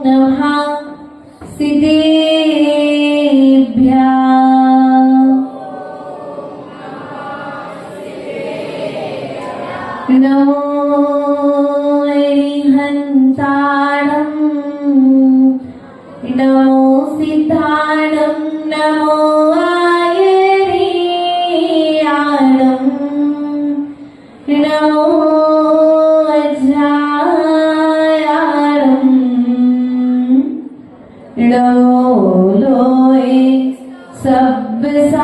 नमः सिद्धेभ्यः। नमो अरिहन्ताणं नमो सिद्धाणं नमो आयर्याणं नमो अजायाणं नमो लोये सब्बसागुणं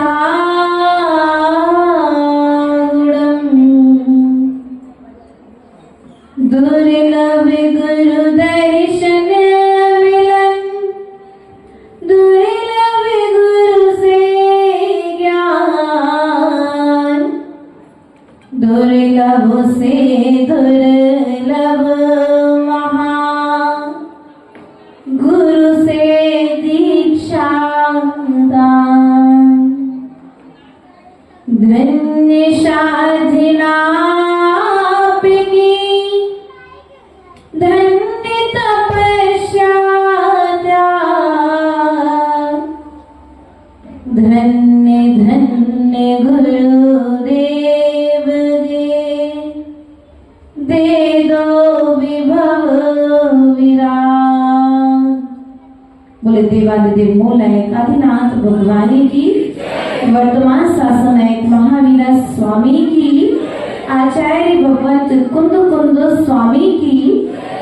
दुर्लभ गुरु दर्शन मिलन दुर्लभ गुरु से ज्ञान दुर्लभ से दुर्लभ महा गुरु से दीक्षा दान धन्य साधना धन्य तपस्या धन्य धन्य गुरुदेव दे दो विभव विराम। बोले देवादिदेव मूल नायक आदिनाथ भगवान की, वर्तमान शासनायक महावीर स्वामी की, आचार्य भगवंत कुंद कुंद स्वामी की,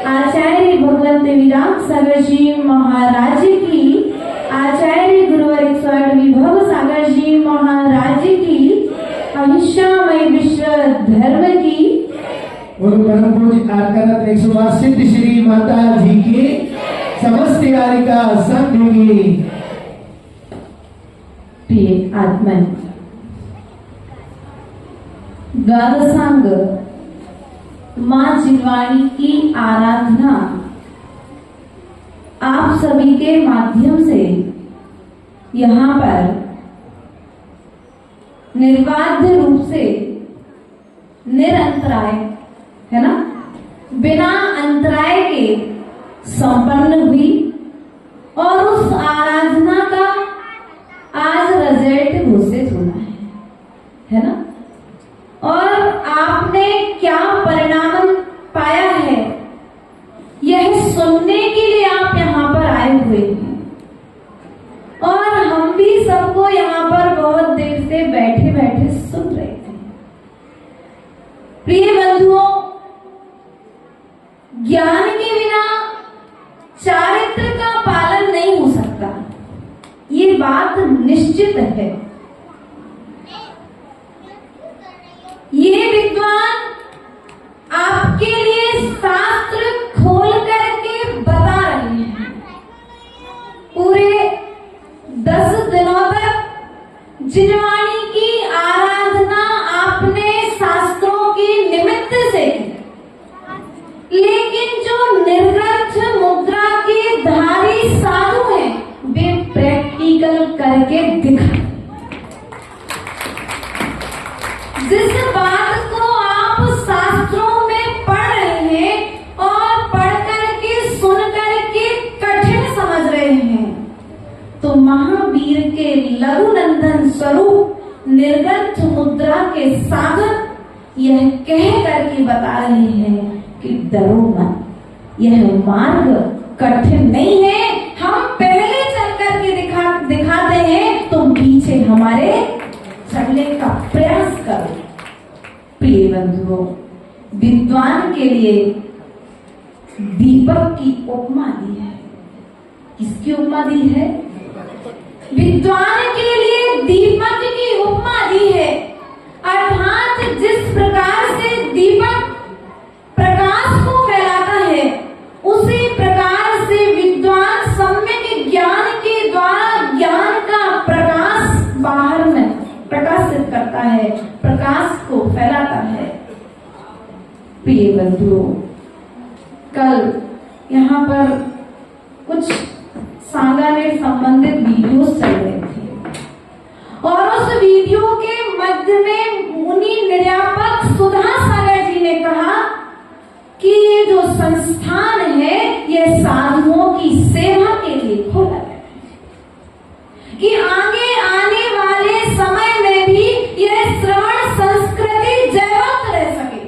आचार्य भगवंत विराट सागर जी महाराज की, आचार्य गुरुवर 108 विभव सागर जी महाराज की, अहिंसामय विश्व धर्म की, और परम पूज्य आरकनत 108 सिद्ध श्री माता जी की, समस्त कारिका संघ की। प्रिय आत्मन, द्वादशांग मां जिनवाणी की आराधना आप सभी के माध्यम से यहाँ पर निर्बाध रूप से निरंतराय है ना, बिना अंतराय के संपन्न हुई और उस आराधना का आज रिजल्ट घोषित होना है ना। और आपने क्या परिणाम पाया है यह सुनने के लिए आप यहाँ पर आए हुए हैं, और हम भी सबको यहाँ पर बहुत देर से बैठे बैठे सुन रहे थे। प्रिय बंधुओं, ज्ञान के बिना चारित्र का पालन नहीं हो सकता, ये बात निश्चित है। ये विद्वान आपके लिए शास्त्र खोल करके बता रहे हैं। पूरे 10 दिनों तक जिनवाणी की आराधना आपने शास्त्रों की निमित्त से की, लेकिन जो निर्ग्रंथ मुद्रा के धारी साधु हैं वे प्रैक्टिकल करके दिखा। जिस बात को आप शास्त्रों में पढ़ रहे हैं और पढ़ करके सुन करके कठिन समझ रहे हैं, तो महावीर के लघुनंदन स्वरूप निर्ग्रंथ मुद्रा के साधक यह कह करके बता रहे हैं कि डरो मत, यह मार्ग कठिन नहीं है, हम पहले चल करके दिखाते हैं, तुम पीछे हमारे चलने का प्रयास करो। प्रिय बंधुओं, विद्वान के लिए दीपक की उपमा दी है। किसकी उपमा दी है? विद्वान के लिए दीपक की उपमा दी है। अर्थात जिस प्रकार से दीपक प्रकाश को फैलाता है, उसी प्रकार से विद्वान सम्यक ज्ञान के द्वारा ज्ञान का प्रकाश बाहर में प्रकाशित करता है, प्रकाश को फैलाता है। प्रिय बंधुओं, कल यहाँ पर कुछ सांगा ने संबंधित वीडियोस चल रहे थे, और उस वीडियो के मध्य में मुनि निर्यापक सुधा सागर जी ने कहा कि ये जो संस्थान है ये साधुओं साधुओं की सेवा के लिए खोला गया कि आगे आने वाले समय में भी यह श्रवण संस्कृति जयवंत रह सके।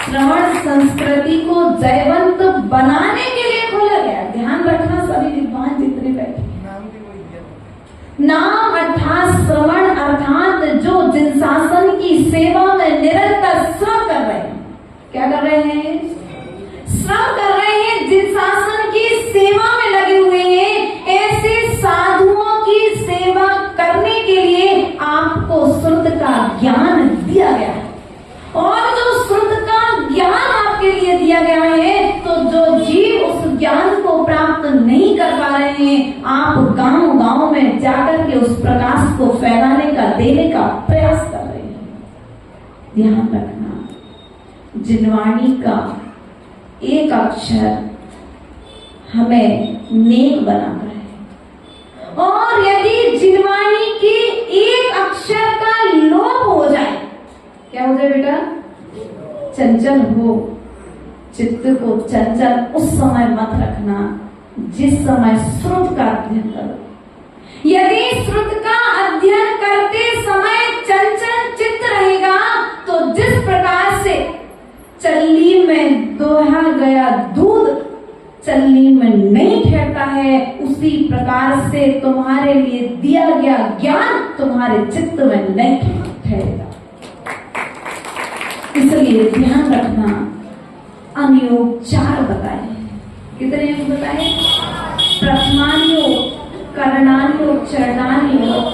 श्रवण संस्कृति को जयवंत बनाने के लिए खोला गया। ध्यान रखना सभी विद्वान जितने बैठे, नाम अर्थात श्रवण अर्थात जो जिन शासन की सेवा में निरंतर श्रम कर रहे हैं। क्या कर रहे हैं? श्रम कर रहे हैं, जिन शासन की सेवा में लगे हुए हैं। ऐसे साधुओं की सेवा करने के लिए आपको श्रुत का ज्ञान दिया गया है, और जो श्रुत का ज्ञान आपके लिए दिया गया है, तो जो जीव उस ज्ञान को प्राप्त नहीं कर पा रहे हैं, आप गांव गांव में जाकर के उस प्रकाश को फैलाने का, देने का प्रयास कर रहे हैं। ध्यान रखना, जिनवाणी का एक अक्षर हमें नेक बनाता है, और यदि जिनवाणी के एक अक्षर का लोप हो जाए, क्या हो जाए बेटा? चंचल हो, चित्त को चंचल उस समय मत रखना जिस समय श्रुत का अध्ययन करो। यदि श्रुत का अध्ययन करते समय चंचल चित्त रहेगा, तो जिस प्रकार से चल्ली में दोहा गया दूध चल्ली में नहीं ठहरता है, उसी प्रकार से तुम्हारे लिए दिया गया ज्ञान तुम्हारे चित्त में नहीं ठहरेगा। इसलिए ध्यान रखना, अनुयोग 4 बताए। कितने योग बताए? प्रथमानुयोग, करणानुयोग, चरणानुयोग,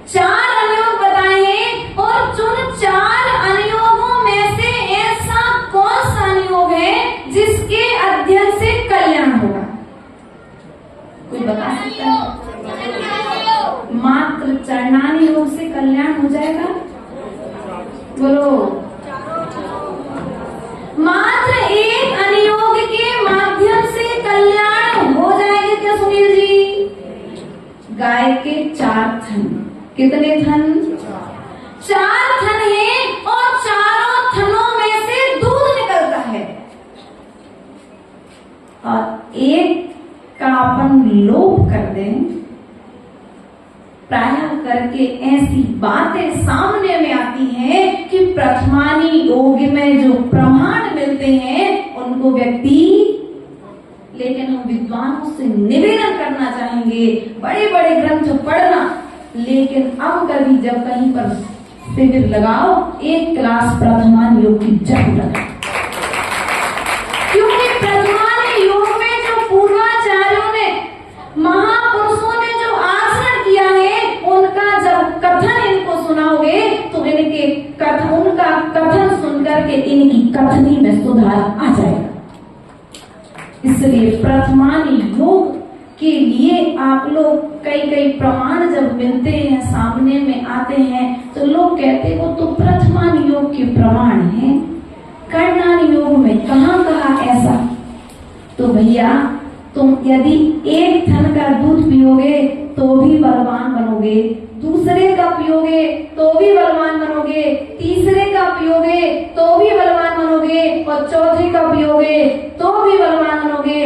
4 अनुयोग बताए हैं। और जिन 4 अनुयोगों में से ऐसा कौन सा अनुयोग है जिसके अध्ययन से कल्याण होगा? कोई बता सकता है? मात्र चरणानुयोग से कल्याण हो जाएगा? बोलो। मात्र एक अनुयोग के माध्यम से कल्याण हो जाएगा क्या सुनील जी? गाय के 4 थन। कितने थन? 4 थन है, और चारों थनों में से दूध निकलता है, और एक का अपन लोप कर दें, प्रायः करके ऐसी बातें सामने में आती हैं कि प्रथमानी योग में जो प्रमाण मिलते हैं उनको व्यक्ति, लेकिन हम विद्वानों से निवेदन करना चाहेंगे, बड़े बड़े ग्रंथ पढ़ना, लेकिन अब कभी जब कहीं पर शिविर लगाओ, एक क्लास प्रथमान योग की जरूर लगाओ। क्योंकि प्रथमान योग में जो पूर्वाचार्यों ने, महापुरुषों ने जो आचरण किया है, उनका जब कथन इनको सुनाओगे तो इनके कथन, उनका कथन सुनकर के इनकी कथनी में सुधार आ जाएगा। इसलिए प्रथमान योग के लिए आप लोग कई प्रमाण जब मिलते हैं, सामने में आते हैं, तो लोग कहते हैं वो तो प्रथमान योग के प्रमाण हैं, करणान योग में कहाँ ऐसा? तो भैया तुम यदि एक थन का दूध पियोगे तो भी बलवान बनोगे, दूसरे का पियोगे तो भी बलवान बनोगे, तीसरे का पियोगे तो भी बलवान बनोगे, और चौथे का पियोगे तो भी बलवान बनोगे।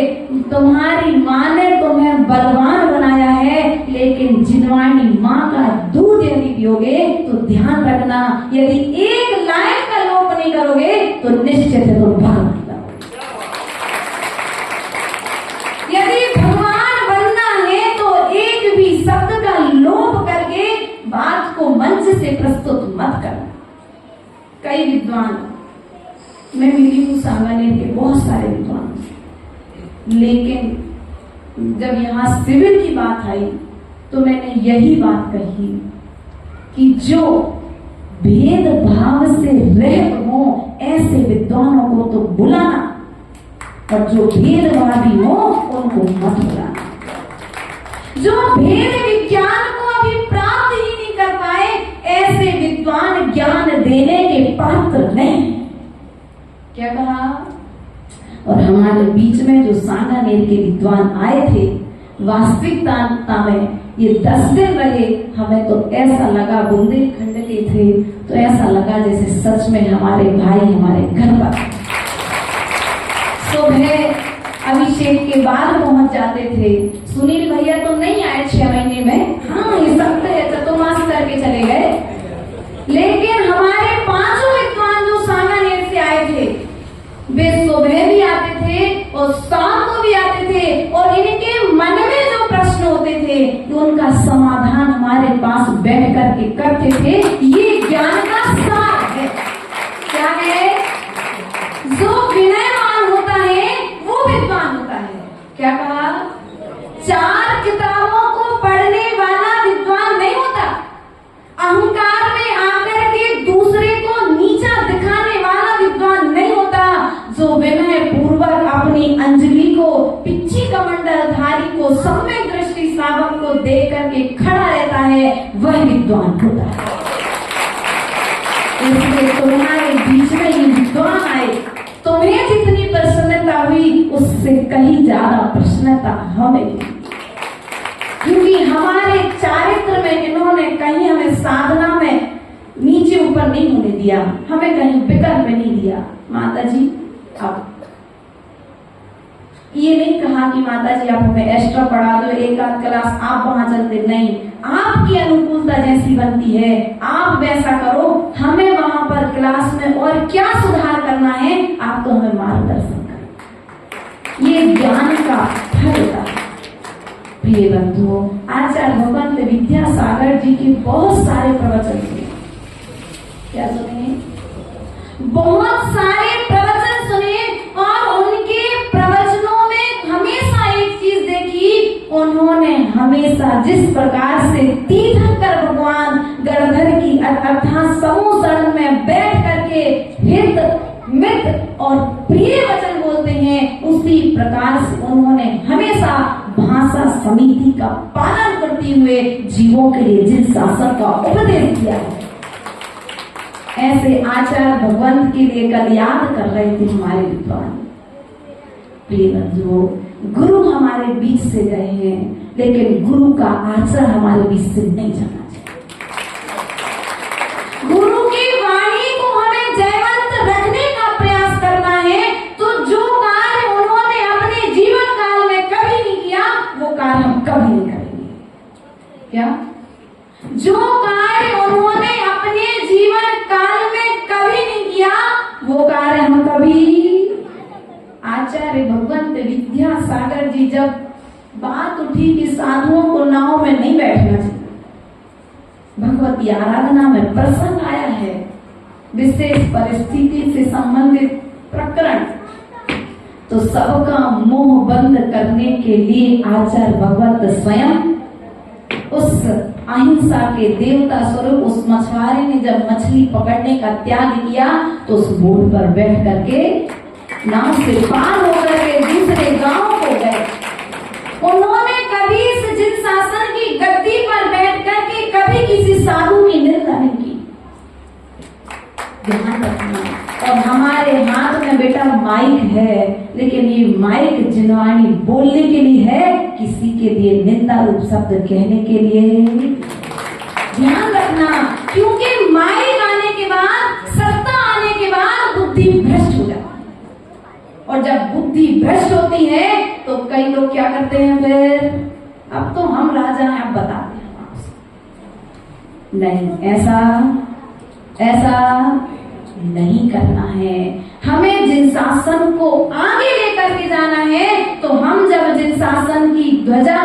तुम्हारी माँ ने तुम्हें बलवान बनाया है, लेकिन जिनवाणी माँ का दूध यदि पियोगे तो ध्यान रखना, यदि एक लाइन का लोप नहीं करोगे तो निश्चित है तुम भगवान। यदि भगवान बनना है तो एक भी शब्द का लोप करके बात को मंच से प्रस्तुत मत करना। कई विद्वान, मैं मिली हूँ सांगानेर के बहुत सारे विद्वान, लेकिन जब यहाँ शिविर की बात आई तो मैंने यही बात कही कि जो भेदभाव से रहित हो ऐसे विद्वानों को तो बुलाना, और जो भेदभावी हो उनको मत बुलाना। जो भेद विज्ञान को अभी प्राप्त ही नहीं कर पाए, ऐसे विद्वान ज्ञान देने के पात्र नहीं। क्या कहा? और हमारे बीच में जो सांगानेर के विद्वान आए थे, वास्तविकता में ये 10 दिन रहे, हमें तो ऐसा लगा, बुंदेलखंड के थे तो ऐसा लगा जैसे सच में हमारे भाई हमारे घर पर। बाद पहुंच जाते थे। सुनील भैया तो नहीं आए 6 महीने में, हाँ ये सब चतुर्मास करके चले गए, लेकिन हमारे 5 विद्वान जो सांगानेर से आए थे वे सुबह भी आते थे और शाम को भी आते थे, और इनके मन में जो प्रश्न होते थे उनका समाधान हमारे पास बैठ करके करते थे। ये ज्ञान का सार है। क्या है? जो विनयवान होता है वो विद्वान होता है। क्या कहा? 4 किताबों को पढ़ने वाला विद्वान नहीं होता। अहंकार में आकर के दूसरे को नीचा दिखाने वाला विद्वान नहीं होता। जो विनय पूर्वक अपनी अंजलि को, पिच्ची कमंडलधारी को, सम्यक दृष्टि श्रावक को देख करके खड़ा रहता है, वह विद्वान होता है। इसलिए तुम्हारे बीच में ये विद्वान आए, तुम्हें जितनी प्रसन्नता हुई उससे कहीं ज्यादा प्रसन्नता हमें, क्योंकि हमारे चारित्र में इन्होंने कहीं हमें साधना में नीचे ऊपर नहीं होने दिया, हमें कहीं विकल्प नहीं दिया। माता जी अब ये नहीं कहा कि माता जी आप हमें एक्स्ट्रा पढ़ा दो, एक आध क्लास आप वहां चलते, नहीं, आपकी अनुकूलता जैसी बनती है आप वैसा करो, हमें वहां पर क्लास में और क्या सुधार करना है आप तो हमें मार्गदर्शन करें। ये ज्ञान का फल होता है। प्रिय बंधुओं, आचार्य भगवंत विद्यासागर जी के बहुत सारे प्रवचन सुने। क्या सुने? बहुत सारे प्रवचन सुने, और उनके प्रवचनों में हमेशा एक चीज देखी, उन्होंने हमेशा जिस प्रकार से तीर्थंकर भगवान गणधर की अर्थात समूह सदन में बैठ करके हित मित और प्रिय वचन बोलते हैं, उसी प्रकार से उन्होंने हमेशा भाषा समिति का पालन करते हुए जीवों के लिए जिन शासन का उपदेश किया है। ऐसे आचार्य भगवंत के लिए कल याद कर रहे थे हमारे विद्वान। प्रिय बंधुओं, गुरु हमारे बीच से गए हैं, लेकिन गुरु का आचरण हमारे बीच से नहीं जाना चाहिए। गुरु की वाणी को हमें जयवंत रखने का प्रयास करना है, तो जो कार्य उन्होंने अपने जीवन काल में कभी नहीं किया वो कार्य हम कभी नहीं करेंगे। क्या? जो कार्य उन्होंने अपने जीवन काल में कभी नहीं किया वो कार्य हम कभी। आचार्य भगवंत विद्यासागर जी जब बात उठी कि साधुओं को नाव में नहीं बैठना चाहिए, भगवती आराधना में प्रसंग आया है, विशेष परिस्थिति से संबंधित प्रकरण, तो सबका मोह बंद करने के लिए आचार्य भगवत स्वयं उस अहिंसा के देवता स्वरूप उस मछुआरे ने जब मछली पकड़ने का त्याग किया तो उस बोट पर बैठ करके नाव से पार होकर के दूसरे गांव को गए। उन्होंने कभी इस जिन शासन की गद्दी पर बैठ करके कभी किसी साधु की निंदा नहीं की। ध्यान रखना। और हमारे हाथ में बेटा माइक है, लेकिन ये माइक जिनवाणी बोलने के लिए है, किसी के लिए निंदा रूप शब्द कहने के लिए। ध्यान रखना, क्योंकि माइक आने के बाद, सत्ता आने के बाद बुद्धि भ्रष्ट हो जाती है, और जब बुद्धि भ्रष्ट होती है तो कई लोग क्या करते हैं, फिर अब तो हम राजा हैं, अब बताते हैं आपसे। नहीं, ऐसा नहीं करना है। हमें जिन शासन को आगे लेकर के जाना है, तो हम जब जिन शासन की ध्वजा,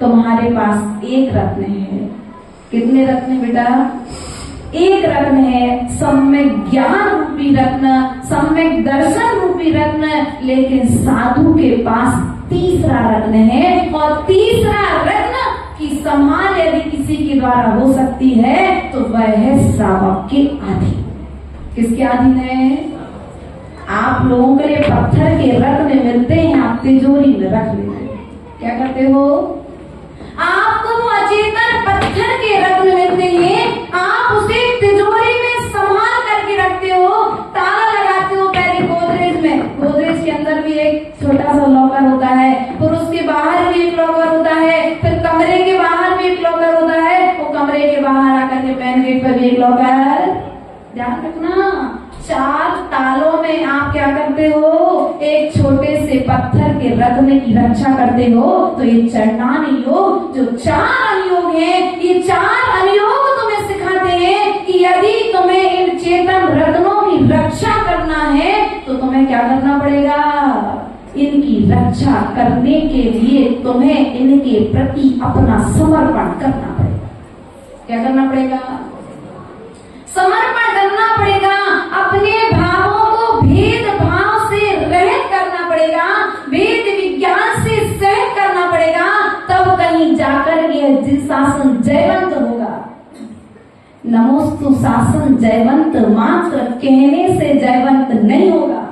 तुम्हारे पास एक रत्न है। कितने रत्न बेटा? एक रत्न है, सम्यक ज्ञान रूपी रत्न, सम्यक दर्शन रूपी रत्न, लेकिन साधु के पास तीसरा रत्न है, और तीसरा रत्न की संभाल यदि किसी के द्वारा हो सकती है तो वह है श्रावक के अधीन। किसके अधीन है? आप लोगों के लिए पत्थर के रत्न मिलते हैं, आप तिजोरी में रख लेते हैं। क्या करते हो? आपको वो अचेतन पत्थर के रत्न मिलते हैं, आप उसे तिजोरी में संभाल करके रखते हो, ताला लगाते हो पहले गोदरेज में। गोदरेज के अंदर भी एक छोटा सा लॉकर होता है, फिर उसके बाहर भी एक लॉकर होता है, फिर कमरे के बाहर भी एक लॉकर होता है, वो कमरे के बाहर आकर के मेन गेट पर भी एक लॉकर। ध्यान रखना, 4 तालों में आप क्या करते हो, एक छोटे से पत्थर के रथ में की रक्षा करते हो। तो ये चरणान योग जो 4 अनुयोग हैं, ये 4 अनुयोग तुम्हें सिखाते हैं कि यदि तुम्हें इन चेतन रत्नों की रक्षा करना है तो तुम्हें क्या करना पड़ेगा, इनकी रक्षा करने के लिए तुम्हें इनके प्रति अपना समर्पण करना पड़ेगा। क्या करना पड़ेगा, समर्पण करना पड़ेगा। अपने भावों को भेद भाव से रहित करना पड़ेगा, वेद विज्ञान से सहित करना पड़ेगा। तब कहीं जाकर यह शासन जयवंत होगा। नमोस्तु शासन जयवंत, मात्र कहने से जयवंत नहीं होगा।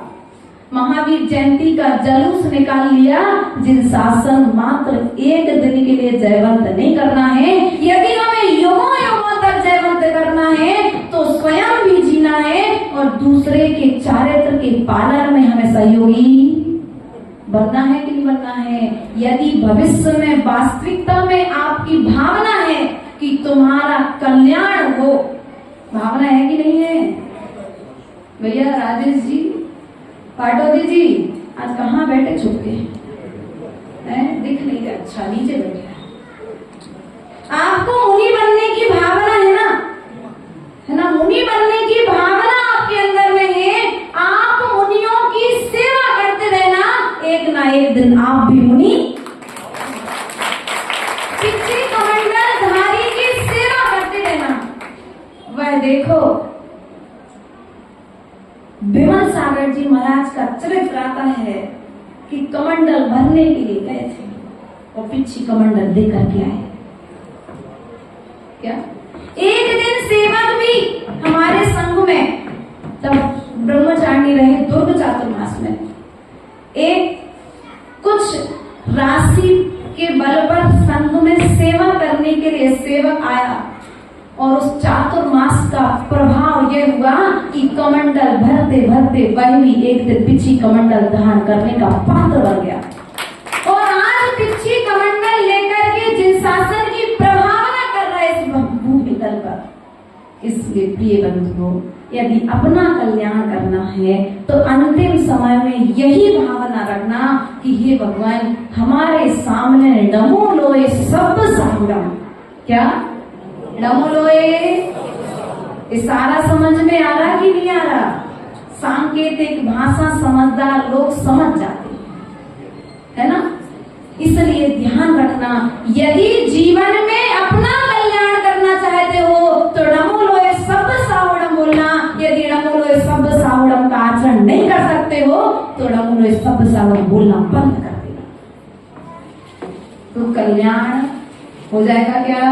महावीर जयंती का जुलूस निकाल लिया, जिन शासन मात्र एक दिन के लिए जयवंत नहीं करना है। यदि हमें युगों युगों तक जयवंत करना है तो स्वयं भी जीना है और दूसरे के चारित्र के पालन में हमें सहयोगी बनना है कि नहीं बनना है। यदि भविष्य में वास्तविकता में आपकी भावना है कि तुम्हारा कल्याण हो, भावना है कि नहीं है भैया? राजेश जी, पाटोदी जी, आज कहाँ बैठे छुपके हैं? दिख नहीं रहा। अच्छा, नीचे बैठे। आपको मुनि बनने की भावना है ना, है ना? मुनि बनने की भावना आपके अंदर में है। आप मुनियों की सेवा करते रहना, एक ना एक दिन आप भी मुनि पिछले कमंडल धारी की सेवा करते रहना। वह देखो विमल सागर जी महाराज का चरित्र आता है कि कमंडल भरने के लिए गए थे और पिछी कमंडल लेकर के आए। क्या एक दिन सेवक भी हमारे संघ में, तब ब्रह्मचारिणी रहे दुर्ग चातुर्मास में, एक कुछ राशि के बल पर संघ में सेवा करने के लिए सेवक आया और उस चातुर्मास का प्रभाव यह हुआ कि कमंडल भरते भरते वह भी एक दिन पिछी कमंडल धारण करने का पात्र बन गया। और आज पिछी कमंडल लेकर के जिन शासन की प्रभावना कर रहा है इस भूमि तल पर। इसलिए प्रिय बंधुओं, यदि अपना कल्याण करना है तो अंतिम समय में यही भावना रखना कि हे भगवान, हमारे सामने नमो लोए सब साहुरम। क्या नमो लोए? इशारा समझ में आ रहा कि नहीं आ रहा? सांकेतिक भाषा समझदार लोग समझ जाते है ना। इसलिए ध्यान रखना, यदि जीवन में अपना कल्याण करना चाहते हो तो नमो लोए सब साहुड़म बोलना। यदि नमो लोए सब साहुड़म का आचरण नहीं कर सकते हो तो नमो लोए सब साहुड़म बोलना बंद कर देना, तो कल्याण हो जाएगा क्या?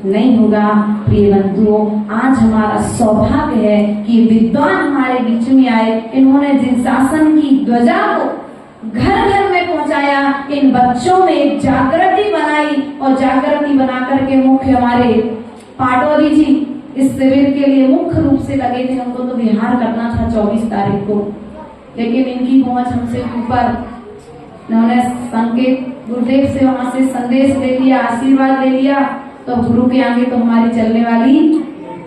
नहीं होगा। प्रिय बंधुओं, आज हमारा सौभाग्य है कि विद्वान हमारे बीच में आए। इन्होंने जिन शासन की ध्वजा को घर घर में पहुंचाया, इन बच्चों में एक जागृति बनाई और जागृति बना करके मुख्य हमारे पाटोदी जी इस शिविर के लिए मुख्य रूप से लगे थे। उनको तो बिहार करना था 24 तारीख को, लेकिन इनकी पहुंच हमसे ऊपर। उन्होंने संकेत गुरुदेव से वहां से संदेश ले लिया, आशीर्वाद ले लिया, तो गुरु के आगे तो हमारी चलने वाली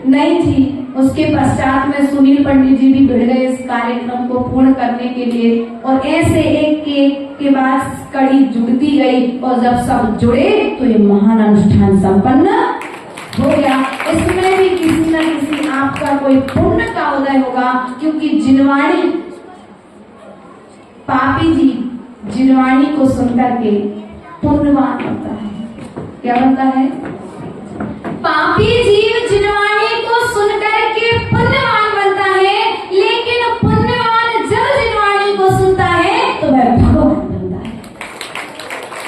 नहीं थी। उसके पश्चात में सुनील पंडित जी भी भिड़ गए इस कार्यक्रम को पूर्ण करने के लिए, और ऐसे एक के बाद कड़ी जुड़ती गई, और जब सब जुड़े तो ये महान अनुष्ठान संपन्न हो गया। इसमें भी किसी न किसी आपका कोई पुण्य का उदय होगा, क्योंकि जिनवाणी पापी जी जिनवाणी को सुनकर के पुण्यवान बनता है। क्या बनता है? पापी जीव जिनवाणी को सुनकर के पुण्यवान बनता है, लेकिन पुण्यवान जब जिनवाणी को सुनता है तो वह भगवान बनता है।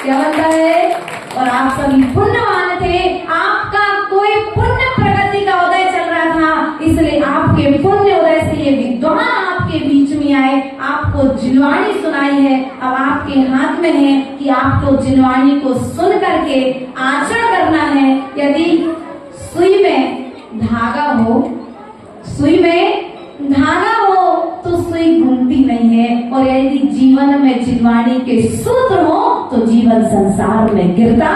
क्या बनता है? और आप सभी पुण्यवान थे, आपका कोई पुण्य प्रगति का उदय चल रहा था, इसलिए आपके पुण्य उदय से ये विद्वान आपके बीच में आए, आपको जिनवाणी सुनाई है। अब आपके हाथ में है कि आपको जिनवाणी को सुन करके आचरण करना है। यदि सुई में धागा हो, सुई में धागा हो तो सुई घूमती नहीं है, और यदि जीवन में जिनवाणी के सूत्र हो तो जीवन संसार में गिरता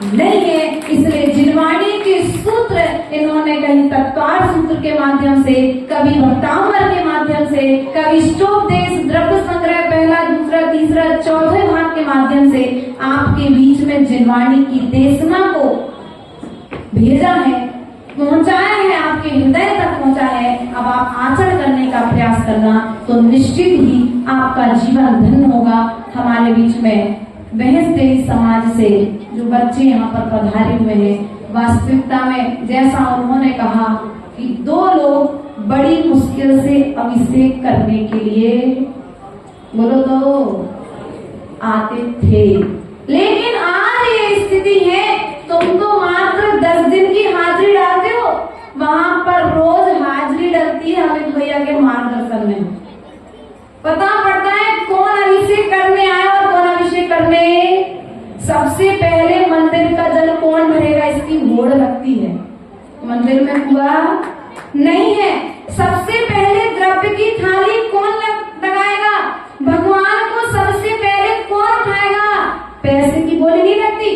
नहीं है। इसलिए जिनवाणी के सूत्र इन्होंने कहीं तत्वार सूत्र के माध्यम से, कभी भक्तांबर के माध्यम से, कभी स्टोपदेश द्रव्य संग्रह पहला, दूसरा, तीसरा, चौथे भाग के माध्यम से आपके बीच में जिनवाणी की देशना को भेजा है, पहुंचाया है, आपके हृदय तक पहुंचा है। अब आप आचरण करने का प्रयास करना, तो निश्चित ही आपका जीवन धन्य होगा। हमारे बीच में बहस देवी समाज से जो बच्चे यहाँ पर पधारे हुए हैं, वास्तविकता में जैसा उन्होंने कहा कि 2 लोग बड़ी मुश्किल से अभिषेक करने के लिए बोलो तो आते थे, लेकिन आज ये स्थिति है, तुम तो मात्र 10 दिन की हाजिरी डालते हो, वहां पर रोज हाजिरी डलती है अमित भैया के मार्गदर्शन में। पता पड़ता है कौन अभिषेक करने आया और कौन अभिषेक करने। सबसे पहले मंदिर का जल कौन भरेगा, इसकी होड़ लगती है। मंदिर में कुआ नहीं है। सबसे पहले द्रव्य की थाली कौन लगाएगा, भगवान को सबसे पहले कौन उठाएगा। पैसे की बोली नहीं लगती,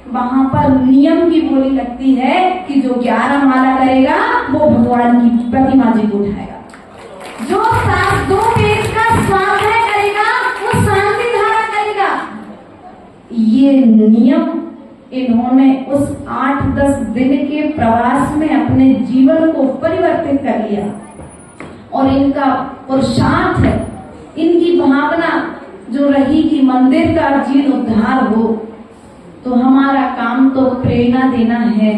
वहां पर नियम की बोली लगती है कि जो 11 माला करेगा वो भगवान की प्रतिमा जी को उठाएगा। जो 2 पेज का स्वाध्याय करेगा वो शांति धारा करेगा। ये नियम इन्होंने उस 8-10 दिन के प्रवास में अपने जीवन को परिवर्तित कर लिया, और इनका पुरुषार्थ है, इनकी भावना जो रही कि मंदिर का जीवन उद्धार हो। तो हमारा काम तो प्रेरणा देना है,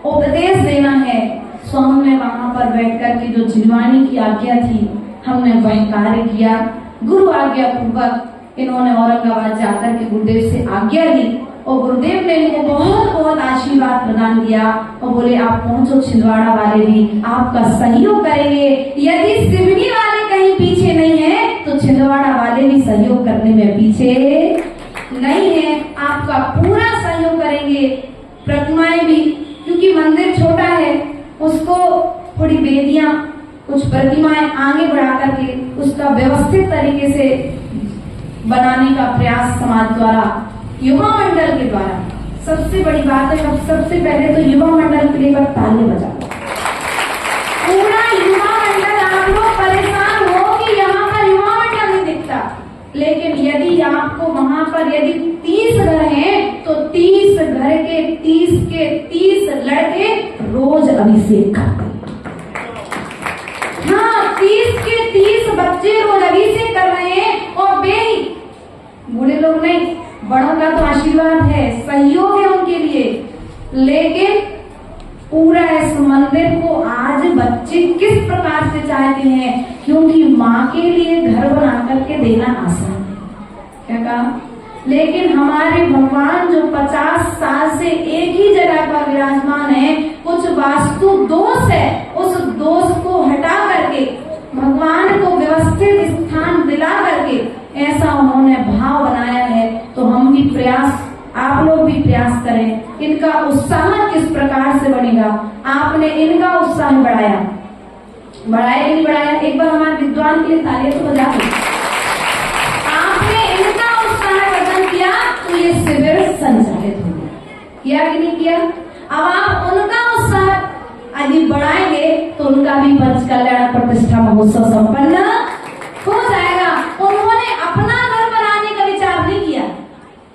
उपदेश देना है। सो हमने वहां पर बैठकर के जो जिनवाणी की आज्ञा थी, हमने वह कार्य किया। गुरु आज्ञा पूर्वक इन्होंने औरंगाबाद जाकर के गुरुदेव से आज्ञा ली, और गुरुदेव ने इनको बहुत बहुत आशीर्वाद प्रदान किया और बोले आप पहुंचो, छिंदवाड़ा वाले भी आपका सहयोग करेंगे। यदि सिवनी वाले कहीं पीछे नहीं है तो छिंदवाड़ा वाले भी सहयोग करने में पीछे नहीं है, आपका पूरा सहयोग करेंगे। प्रतिमाएं भी, क्योंकि मंदिर छोटा है, उसको थोड़ी वेदियां, कुछ प्रतिमाएं आगे बढ़ा करके उसका व्यवस्थित तरीके से बनाने का प्रयास समाज द्वारा, युवा मंडल के द्वारा। सबसे बड़ी बात है, सबसे पहले तो युवा मंडल के लिए ताली बजा। पूरा युवा मंडल, आप लोग परेशान हो कि यहाँ पर युवा मंडल नहीं दिखता, लेकिन यदि आपको वहां पर यदि 30 घर हैं तो 30 घर के 30 लड़के रोज अभिषेक करते। हाँ, 30 के 30 बच्चे रोज अभिषेक कर रहे हैं, और बूढ़े लोग नहीं, बड़ों का तो आशीर्वाद है, सहयोग है उनके लिए। लेकिन पूरा इस मंदिर को आज बच्चे किस प्रकार से चाहते हैं, क्योंकि माँ के लिए घर बना करके देना आसान है, क्या कहा। लेकिन हमारे भगवान जो 50 साल से एक ही जगह पर विराजमान है, कुछ वास्तु दोष है, उस दोष को हटा करके भगवान को व्यवस्थित स्थान दिला करके ऐसा उन्होंने भाव बनाया है। तो हम भी प्रयास, आप लोग भी प्रयास करें। इनका उत्साह किस प्रकार से बनेगा, आपने इनका उत्साह बढ़ाया कि नहीं बढ़ाया। एक बार हमारे विद्वान के लिए तालियां तो बजा दो। आपने इनका उत्साह वर्धन किया तो ये शिविर संचालित हो गया, किया कि नहीं किया। अब आप उनका उत्साह यदि बढ़ाएंगे तो उनका भी पंच कल्याण प्रतिष्ठा महोत्सव संपन्न हो जाएगा। उन्होंने अपना घर बनाने का विचार नहीं किया,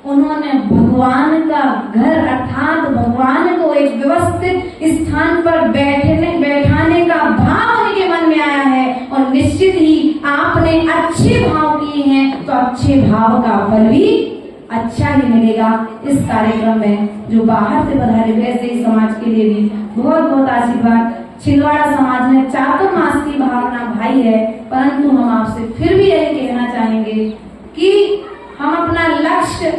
उन्होंने भगवान का घर अर्थात भगवान को एक व्यवस्थित स्थान पर बैठाने का भाव उनके मन में आया है। और निश्चित ही आपने अच्छे भाव किए हैं तो अच्छे भाव का फल भी अच्छा ही मिलेगा। इस कार्यक्रम में जो बाहर से पधारे वैसे समाज के लिए भी बहुत बहुत आशीर्वाद। छिंदवाड़ा समाज में चातुर्मास की भावना भाई है, परंतु हम आपसे फिर भी यही कहना चाहेंगे कि हम अपना लक्ष्य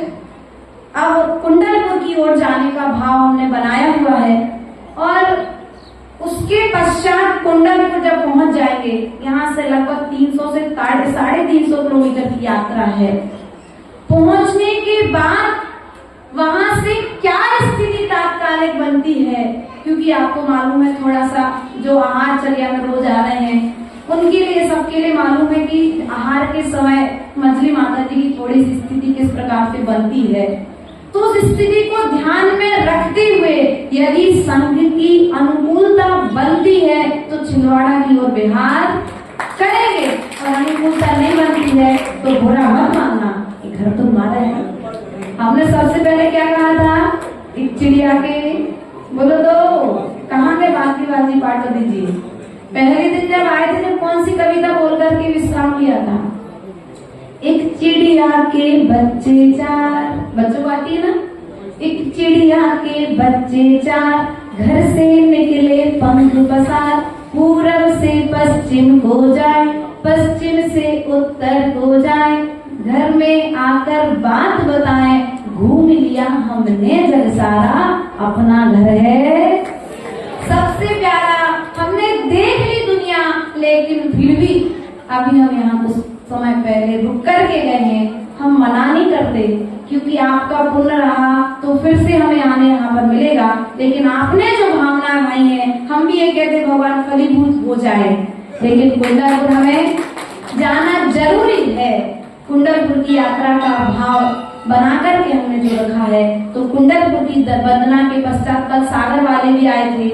अब कुंडलपुर की ओर जाने का भाव हमने बनाया हुआ है, और उसके पश्चात कुंडलपुर जब पहुंच जाएंगे, यहाँ से लगभग 300 से 350 किलोमीटर की यात्रा है। पहुंचने के बाद वहां से क्या स्थिति तात्कालिक बनती है, क्योंकि आपको मालूम है थोड़ा सा जो आहारचर्या में रोज आ रहे हैं उनके लिए, सबके लिए मालूम है कि आहार के समय मंजली माता जी की थोड़ी सी स्थिति किस प्रकार से बनती है। तो उस स्थिति को ध्यान में रखते हुए यदि संघ की अनुकूलता बनती है तो छिंदवाड़ा की ओर बिहार करेंगे, और अनुकूलता नहीं बनती है तो बुरा मत मानना, घर तो हमारा है। हमने सबसे पहले क्या कहा था, एक चिड़िया के बोलो तो कहाँ के बाजी पाटो दीजिए। पहले दिन जब आए थे, जब कौन सी कविता बोल करके विश्राम लिया था, एक चिड़िया के बच्चे चार, बच्चों को आती है ना, एक चिड़िया के बच्चे चार, घर से निकले पंख पसार, पूरब से पश्चिम को जाए, पश्चिम से उत्तर को जाए, घर में आकर बात बताए, घूम लिया हमने जग सारा, अपना घर है सबसे प्यारा। हमने देख ली दुनिया, लेकिन फिर भी अभी हम यहाँ कुछ समय पहले रुक करके गए हैं। हम मना नहीं करते, क्योंकि आपका पुण्य रहा तो फिर से हमें आने यहाँ पर मिलेगा। लेकिन आपने जो भावना भाई है, हम भी ये कहते भगवान फलीभूत हो जाए, लेकिन कुंडलपुर हमें जाना जरूरी है। कुंडलपुर की यात्रा का भाव बना करके हमने जो रखा है, तो कुंडलपुर की वंदना के पश्चात कल सागर वाले भी आए थे,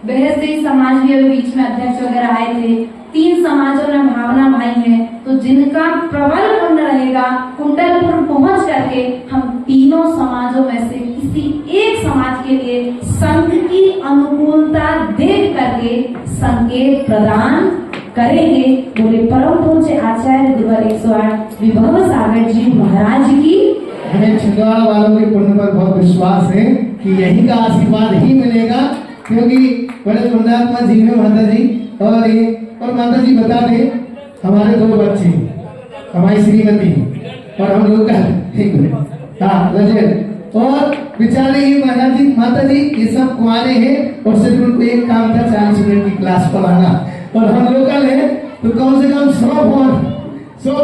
बृहस्पति समाज भी अभी बीच में अध्यक्ष वगैरह आए थे। 3 समाजों ने भावना भाई है, तो जिनका प्रबल पुण्य रहेगा कुंडलपुर पहुंच करके हम तीनों समाजों में से किसी एक समाज के लिए संघ की अनुकूलता देख करके संकेत प्रदान करेंगे। बोले परम पूज्य आचार्य गुरुवर 108 विभव सागर जी महाराज की। हमें छिंदवाड़ा वालों के पुण्य पर बहुत विश्वास है कि यही का आशीर्वाद ही मिलेगा, क्योंकि बड़े पुण्यात्मा जी हैं माता जी। और माता जी बता दे, हमारे 2 बच्चे, हमारी श्रीमती और हम लोग का और बेचारे ये महाराज जी माता जी ये सब कुआरे हैं, और सिर्फ उनको एक काम था 40 मिनट की क्लास पढ़ाना, और हम लोकल है तो कम से कम 100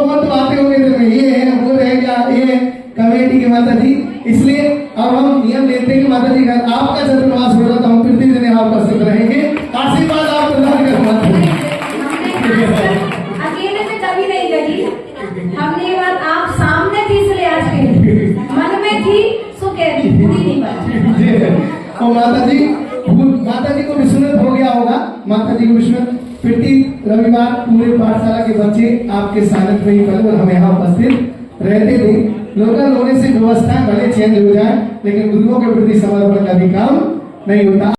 वोट आते होंगे। तो ये है वो रहेगा, ये कमेटी के माता जी। इसलिए अब हम नियम लेते हैं कि माता जी अगर आपका चतुर्मास होगा तो हम प्रतिदिन आप उपस्थित रहेंगे। आशीर्वाद आप प्रदान करें। अकेले में कभी नहीं करी हमने ये बात, आप सामने थी इसलिए आज कही, मन में थी सो कह दी, पूरी नहीं बात। और माता जी को विस्मृत हो गया होगा, माता जी को विस्मृत। प्रति रविवार पूरे पाठशाला के बच्चे आपके सानिध्य में ही पले और हम यहाँ उपस्थित रहते थे। लोकल होने से व्यवस्था भले चेंज हो जाए, लेकिन गुरुओं के प्रति समर्पण का भी काम नहीं होता।